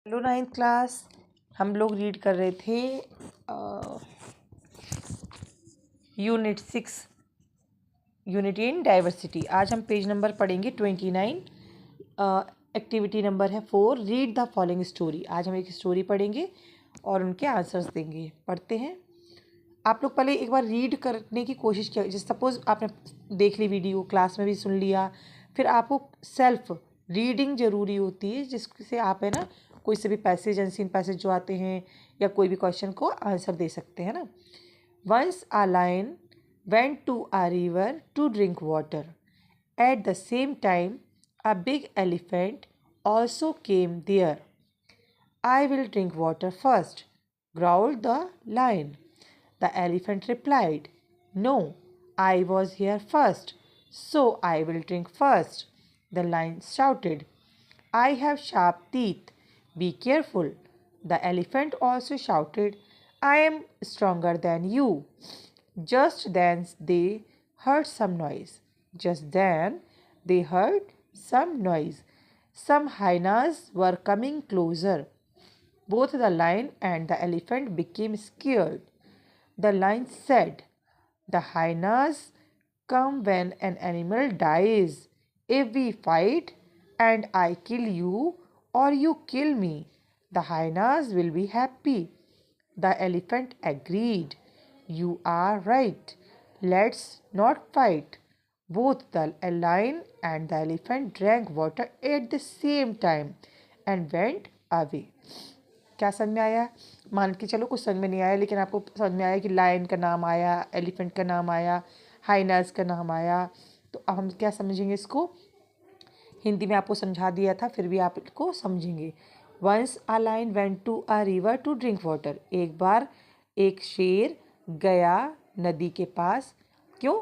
Hello ninth class. हम लोग read कर रहे थे यूनिट 6 यूनिटी इन डाइवर्सिटी। आज हम पेज नंबर पढ़ेंगे 29। एक्टिविटी नंबर है 4, रीड द फॉलोइंग स्टोरी। आज हम एक स्टोरी पढ़ेंगे और उनके आंसर्स देंगे। पढ़ते हैं। आप लोग पहले एक बार रीड करने की कोशिश किया। जैसे सपोज आपने देख ली वीडियो, क्लास में भी सुन लिया, फिर आपको सेल्फ रीडिंग ज़रूरी होती है, जिससे आप है ना कोई से भी पैसेज, अनसीन पैसेज जो आते हैं या कोई भी क्वेश्चन को आंसर दे सकते हैं ना। Once a lion went to a river to drink water. At the same time, a big elephant also came there. I will drink water first, growled the lion. The elephant replied, No, I was here first, so I will drink first. The lion shouted, I have sharp teeth. Be careful. The elephant also shouted, I am stronger than you. Just then they heard some noise. Just then they heard some noise. Some hyenas were coming closer. Both the lion and the elephant became scared. The lion said, The hyenas come when an animal dies. If we fight and I kill you or you kill me, the hyenas will be happy. The elephant agreed. You are right. Let's not fight. Both the lion and the elephant drank water at the same time and went away. क्या समझ में आया? मान के चलो कुछ समझ में नहीं आया, लेकिन आपको समझ में आया कि लायन का नाम आया, एलिफेंट का नाम आया, हाइनास का नाम आया। तो अब हम क्या समझेंगे इसको? हिंदी में आपको समझा दिया था, फिर भी आप इसको समझेंगे। Once a lion went to a river to drink water. एक बार एक शेर गया नदी के पास। क्यों?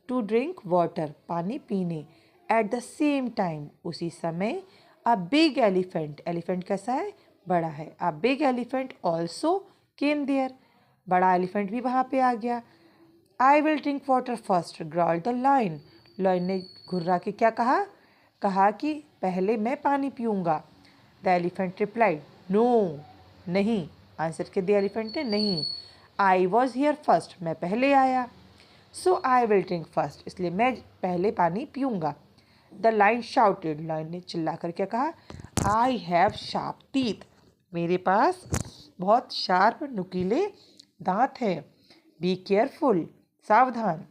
टू ड्रिंक वाटर, पानी पीने। एट द सेम टाइम, उसी समय। अ बिग एलिफेंट, एलिफेंट कैसा है? बड़ा है। A big elephant also came there, बड़ा एलिफेंट भी वहाँ पे आ गया। I will drink water first, growled the lion. Lion ने घुर्रा के क्या कहा? कहा कि पहले मैं पानी पीऊँगा। द एलिफेंट रिप्लाइड, नो, नहीं। आंसर के दिया एलिफेंट ने, नहीं। आई वॉज हियर फर्स्ट, मैं पहले आया। सो आई विल ड्रिंक फर्स्ट, इसलिए मैं पहले पानी पीऊँगा। द लाइन शाउटेड, लाइन ने चिल्ला कर क्या कहा? आई हैव शार्प टीथ, मेरे पास बहुत शार्प नुकीले दांत हैं। बी केयरफुल, सावधान।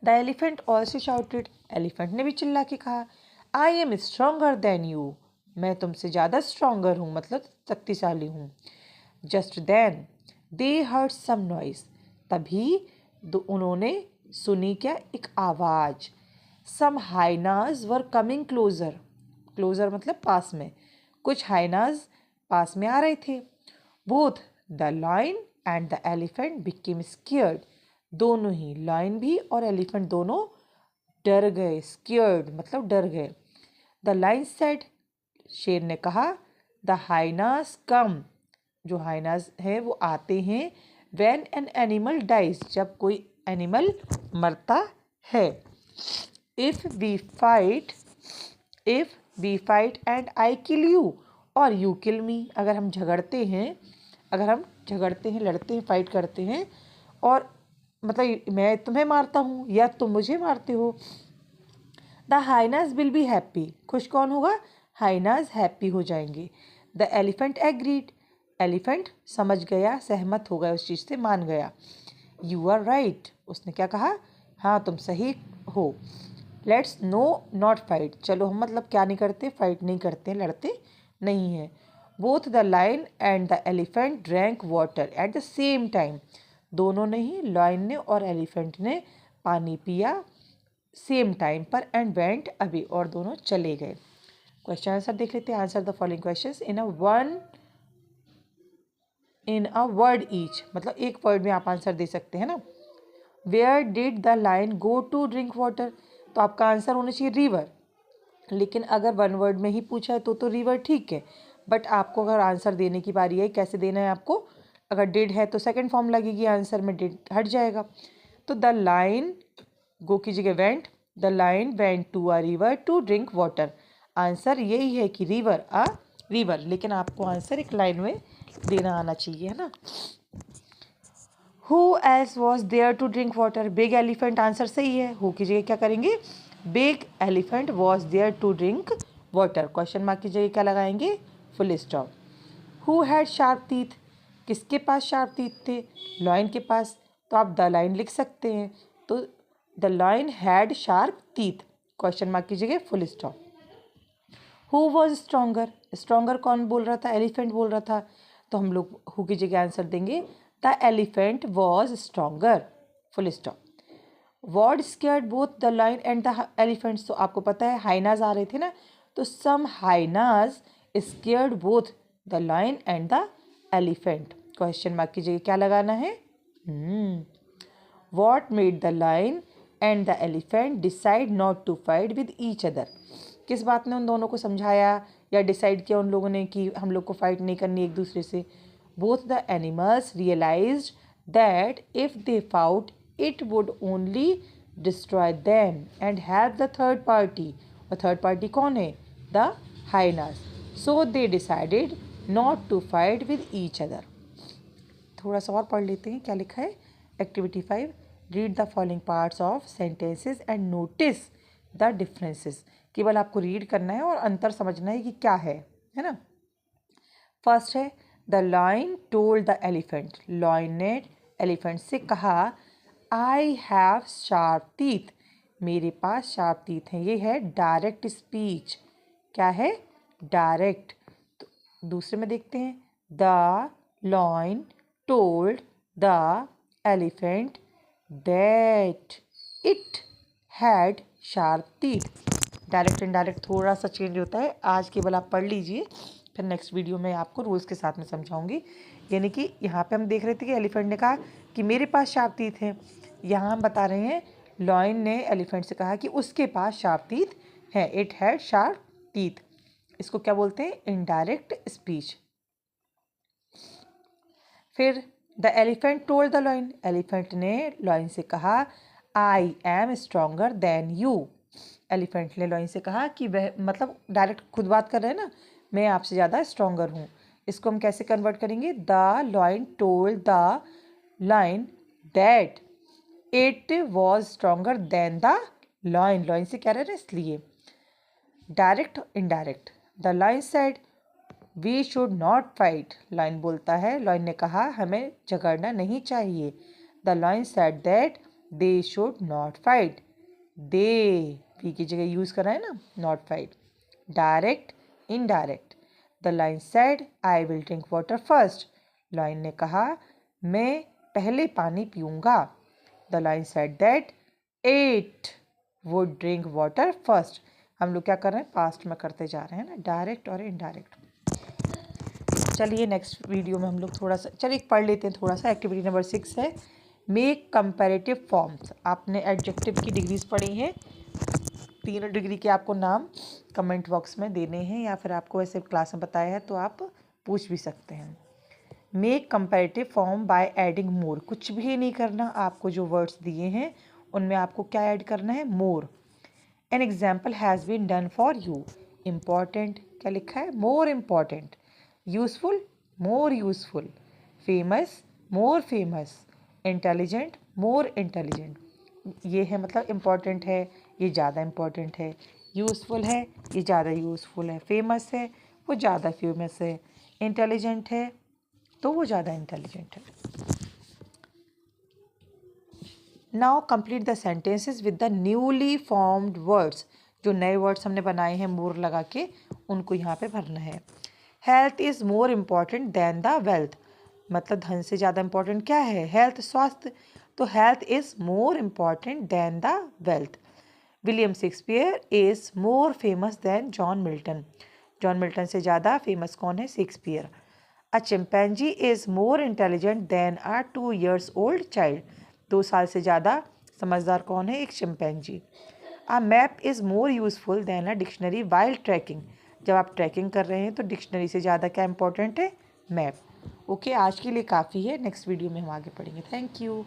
The elephant also shouted, elephant ने भी चिल्ला के कहा, I am stronger than you, मैं तुमसे ज़्यादा स्ट्रोंगर हूँ, मतलब शक्तिशाली हूँ। Just then they heard some noise, तभी उन्होंने सुनी क्या? एक आवाज़। Some hyenas were coming closer, closer मतलब पास में। कुछ हाइनाज पास में आ रहे थे। Both the lion and the elephant became scared, दोनों ही, लायन भी और एलिफेंट दोनों डर गए। स्केयर्ड मतलब डर गए। द लायन सेड, शेर ने कहा, द हाइनास कम, जो हाइनास है वो आते हैं। व्हेन एन एनिमल डाइज, जब कोई एनिमल मरता है। If we fight and I kill you और यू किल मी, अगर हम झगड़ते हैं, लड़ते हैं, फाइट करते हैं, और मतलब मैं तुम्हें मारता हूँ या तुम मुझे मारते हो, the hyenas will be happy, खुश कौन होगा? हाइनास हैप्पी हो जाएंगे। द एलिफेंट एग्रीड, एलिफेंट समझ गया, सहमत हो गया, उस चीज़ से मान गया। यू आर राइट, उसने क्या कहा? हाँ, तुम सही हो। लेट्स नो नॉट फाइट, चलो हम मतलब क्या नहीं करते? फाइट नहीं करते, लड़ते नहीं हैं। Both the lion and the elephant drank water at the same time, दोनों ने ही, लायन ने और एलिफेंट ने, पानी पिया सेम टाइम पर। एंड वेंट अवे, और दोनों चले गए। क्वेश्चन आंसर देख लेते हैं। Answer the following questions in a word each, मतलब एक वर्ड में आप आंसर दे सकते हैं ना। Where did the lion go to drink water, तो आपका आंसर होना चाहिए रिवर, लेकिन अगर वन वर्ड में ही पूछा है तो रिवर ठीक है। बट आपको अगर आंसर देने की बारी है, कैसे देना है आपको? अगर डिड है तो सेकंड फॉर्म लगेगी, आंसर में डिड हट जाएगा। तो द लाइन, गो की जगह went, the lion went to a river to drink water. Answer यही है कि रिवर, अ रिवर, लेकिन आपको आंसर एक लाइन में देना आना चाहिए, है ना। Who else was there to drink water, big elephant answer सही है। हु की जगह क्या करेंगे, big elephant was there to drink water, question mark की जगह क्या लगाएंगे, full stop. Who had sharp teeth, किसके पास शार्प टीथ थे, लॉयन के पास, तो आप द लाइन लिख सकते हैं, तो the lion had sharp teeth, question mark की जगह full stop. Who was stronger, stronger कौन बोल रहा था, एलिफेंट बोल रहा था, तो हम लोग हु की जगह आंसर देंगे the elephant was stronger, full stop. What scared both the lion and the elephants, तो आपको पता है हाइनाज आ रहे थे ना, तो some hyenas scared both the lion and the elephant, question mark की जगह क्या लगाना है, what made the lion and the elephant decide not to fight with each other, किस बात ने उन दोनों को समझाया या डिसाइड किया उन लोगों ने कि हम लोग को फाइट नहीं करनी एक दूसरे से, both the animals realised that if they fought it would only destroy them and help the third party, और थर्ड पार्टी कौन है, the hyenas, so they decided not to fight with each other। थोड़ा सा और पढ़ लेते हैं क्या लिखा है, activity 5, read the following parts of sentences and notice the differences, केवल आपको रीड करना है और अंतर समझना है कि क्या है ना। फर्स्ट है the lion told the elephant, lion ने एलिफेंट से कहा आई हैव शार्प टीथ, मेरे पास शार्प टीथ हैं, ये है डायरेक्ट स्पीच, क्या है, डायरेक्ट। तो दूसरे में देखते हैं the lion told the elephant that it had sharp teeth, direct indirect थोड़ा सा चेंज होता है, आज केवल आप पढ़ लीजिए, फिर नेक्स्ट वीडियो में आपको रूल्स के साथ में समझाऊंगी। यानी कि यहाँ पे हम देख रहे थे कि एलिफेंट ने कहा कि मेरे पास शार्प टीथ हैं, यहाँ हम बता रहे हैं लॉयन ने एलिफेंट से कहा कि उसके पास शार्प टीथ हैं, इट हैड शार्प टीथ, इसको क्या बोलते हैं, इनडायरेक्ट स्पीच। फिर the elephant told the lion, elephant ने लॉयन से कहा I M stronger than you, elephant ने लॉयन से कहा कि वह मतलब डायरेक्ट खुद बात कर रहे हैं ना, मैं आपसे ज़्यादा स्ट्रॉन्गर हूँ, इसको हम कैसे कन्वर्ट करेंगे, the lion told the lion that it was stronger than the lion, lion से कह रहे हैं इसलिए, direct indirect. The lion said we should not fight, lion बोलता है लॉयन ने कहा हमें झगड़ना नहीं चाहिए, the lion said that they should not fight, they we की जगह यूज़ कर रहा है ना, not fight, direct indirect. The lion said I will drink water first, lion ने कहा मैं पहले पानी पीऊँगा, the lion said that it would drink water first, हम लोग क्या कर रहे हैं, पास्ट में करते जा रहे हैं ना, डायरेक्ट और इनडायरेक्ट। चलिए नेक्स्ट वीडियो में हम लोग थोड़ा सा चलिए पढ़ लेते हैं थोड़ा सा। एक्टिविटी नंबर 6 है मेक कंपैरेटिव फॉर्म्स, आपने एडजेक्टिव की डिग्रीज पढ़ी हैं, 3 डिग्री के आपको नाम कमेंट बॉक्स में देने हैं या फिर आपको ऐसे क्लास में बताया है तो आप पूछ भी सकते हैं। Make comparative form by adding more, कुछ भी नहीं करना, आपको जो वर्ड्स दिए हैं उनमें आपको क्या ऐड करना है, more. An example has been done for you, important क्या लिखा है, more important, useful more useful, famous more famous, intelligent more intelligent, ये है मतलब इम्पॉर्टेंट है ये ज़्यादा इम्पॉर्टेंट है, यूज़फुल है ये ज़्यादा यूज़फुल है, फेमस है वो ज़्यादा फेमस है, इंटेलिजेंट है तो वो ज़्यादा इंटेलिजेंट है। Now complete the sentences with the newly formed words, जो नए वर्ड्स हमने बनाए हैं मोर लगा के उनको यहाँ पे भरना है। Health is more important than the wealth, मतलब धन से ज़्यादा इम्पॉर्टेंट क्या है, हेल्थ स्वास्थ्य, तो health is more important than the wealth. William Shakespeare is more famous than John Milton, John Milton से ज़्यादा फेमस कौन है, Shakespeare. A chimpanzee is more intelligent than a 2 years old child, 2 साल से ज़्यादा समझदार कौन है, एक chimpanzee. A map is more useful than a dictionary while trekking, जब आप ट्रैकिंग कर रहे हैं तो डिक्शनरी से ज़्यादा क्या इंपॉर्टेंट है, मैप। ओके, आज के लिए काफ़ी है, नेक्स्ट वीडियो में हम आगे पढ़ेंगे। Thank you.